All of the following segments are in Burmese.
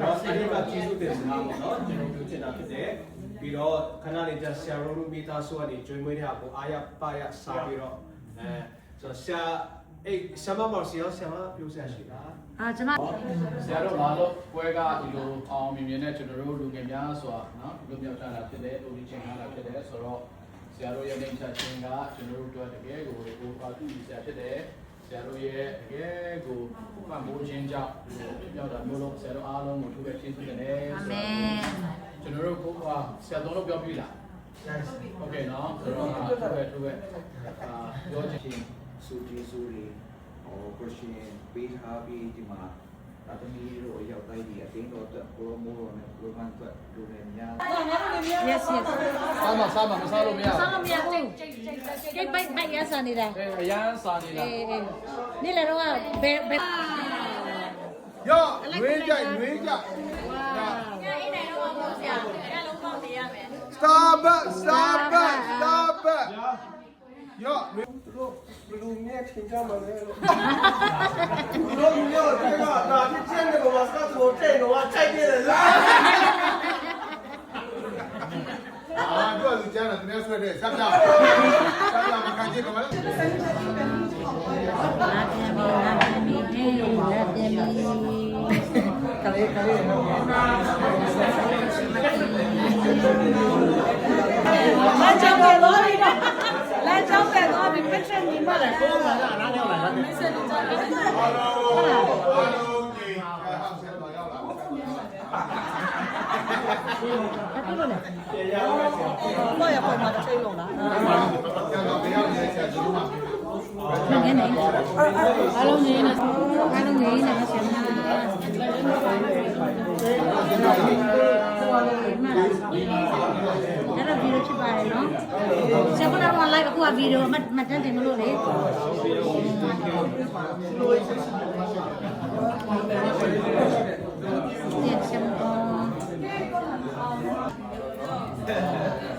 တော့ဒီကကျေးဇူးတင်စကားပေါ့နော်ကျွန်တော်ပြောချင်တာဖြစ်တယ်ပြီးတော့ခဏလေးကျဆရာတို့မိသားစုကနေကျွေးမွေးတဲ့ကိုအားရပါရစားပြီးတော့ဆိုဆရာဆရာမဆရာပြောဆရာရှိလားကျွန်မဆရာတို့လာလို့ပွဲကဒီလိုအောင်မြင်မြင်နဲ့ကျွန်တော်တို့လူငယ်များဆိုတာနော်လူမြောက်ချတာဖြစ်တယ်လူကြီးချင်းလာဖြစ်တယ်ဆိုတော့ဆရာတို့ရဲ့နေချက်ချင်းကကျွန်တော်တို့တကယ်ကိုပါတူဆရာဖြစ်တယ်ဆရာတို့ရဲ့တကယ်ကိုမှတ်မိုးခြင်းကြောင့်ပြောက်တာမျိုးလုံးဆရာတို့အားလုံးကိုသူပဲကျေးဇူးတင်တယ်အာမင်ကျွန်တော်တို့ဆရာတော်တို့ပြောပြလားโอเคနော်ဆိုတော့သူပဲပြောချင်စုကြည်စုရီခရစ်ယာန်ပေးထားပြီးဒီမှာဒါတမီးတို့ရောက်တိုင်းဒီအတင်းတော်အတွက်ကိုမိုးရောနဲ့ကိုမန်အတွက်လူတွေများ yes စားမမစားလို့မရစားလို့မရဘူးကျိတ်ပိုက်ရစားနေတာအရန်စားနေတာနေ့လည်းတော့ဘယ်ရောရွေးကြရွေးကြဝါအဲ့နိုင်တော့ပေါ့ဆရာအဲ့လုံးပေါက်နေရမယ် Starbucks ရောတို့လူမြဲထင်ကြမှာလေတို့လူမျိုးတွေကဒါဖြစ်ချင်းတွေကဘာစကားဆိုတဲ့တော့ချိုက်တယ်လားတို့လူကျန်းတယ်တကယ်ဆွဲတဲ့ဆက်ပြမခံကြည့်ကမလားလာပြန်ပြီကလေးလာကြောက်တယ်တော့လာကြောက်တယ်တော့ဒီပက်ရှင်ဒီမှာလည်းကိုယ်ကလည်းအားရောက်လာတယ်မဆက်လို့ကြာတယ်အားလုံးကြီးအောင်ဆက်တော့ရောက်လာပြေရအောင်ဆရာတော့ရပေါ်မှာတစ်ချိန်လုံးလားကျွန်တော်ပြောင်းနေဆက်ဒီမှာငင်းနေအားလုံးငင်းနေဆရာမအဲ့တော့ဒီလိုဖြစ်ပါတယ်နော်ဆရာကတော့ live အခုကဗီဒီယိုမတက်တင်မလို့လေ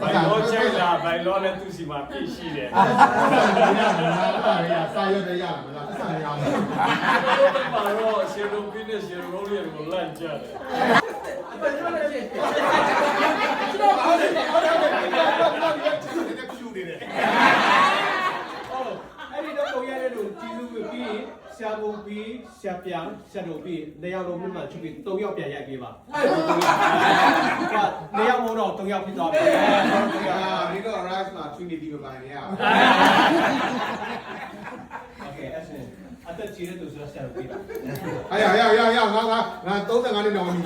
ဘိုင်လောချိုက်လာဘိုင်လောနဲ့သူစီမှာပြည့်ရှိတယ်စာရွက်တွေရမလားအဆန်ရအောင်ပါတော့ရှေလိုပင်းနဲ့ရှေလိုလေးကိုလန့်ကြတယ်အဲ့ဒီတော့ပုံရတဲ့လူကြီးစုပြီးဆရာပုံပြီးဆရာပြန်ဆရာတို့ပြီးနေရာလုံးမှချုပ်ပြီး3ယောက်ပြန်ရိုက်ပေးပါနေရာမို့တော့3ယောက်ဖြစ်သွားပြီဒီတော့ rice မှာ Trinity ပဲပိုင်နေရအောင် Okay အဲ့ဒါအသက်ကြီးတဲ့သူဆိုဆရာတို့ပြီးပါငါ35နှစ်တောင်မီ